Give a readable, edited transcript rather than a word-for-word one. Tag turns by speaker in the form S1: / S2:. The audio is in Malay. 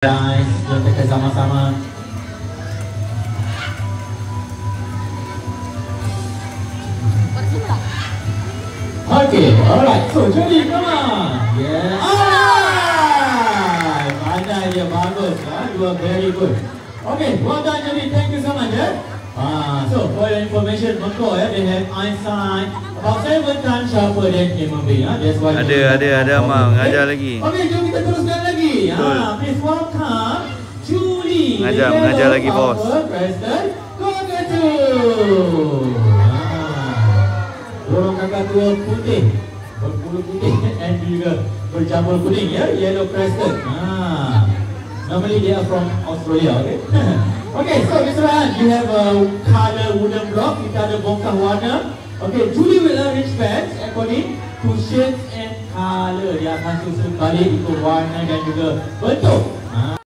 S1: Guys, jom kita sama-sama. Okay, alright. So, Jody, come on. Yeah. Alright. Pandai dia, bagus. You are very good. Okay, well done, Jody. Thank you so much. So, for your information, they have Einstein about 7 times sharper than human being. That's why.
S2: Ada Amal mengajar lagi.
S1: Okay, jom kita teruskan lagi. Please welcome Julie.
S2: Mengajar lagi, bos.
S1: President Kokatu. Orang kakatua putih, berbulu putih dan juga berjambul kuning, ya, yellow crested. Normally they are from Australia, okay? Okay, so Mr. Ryan, you have a color wooden block. Kita ada bongkah warna. Okay, Julie will arrange pens according to shades and color. Dia akan susun balik ikut warna dan juga bentuk.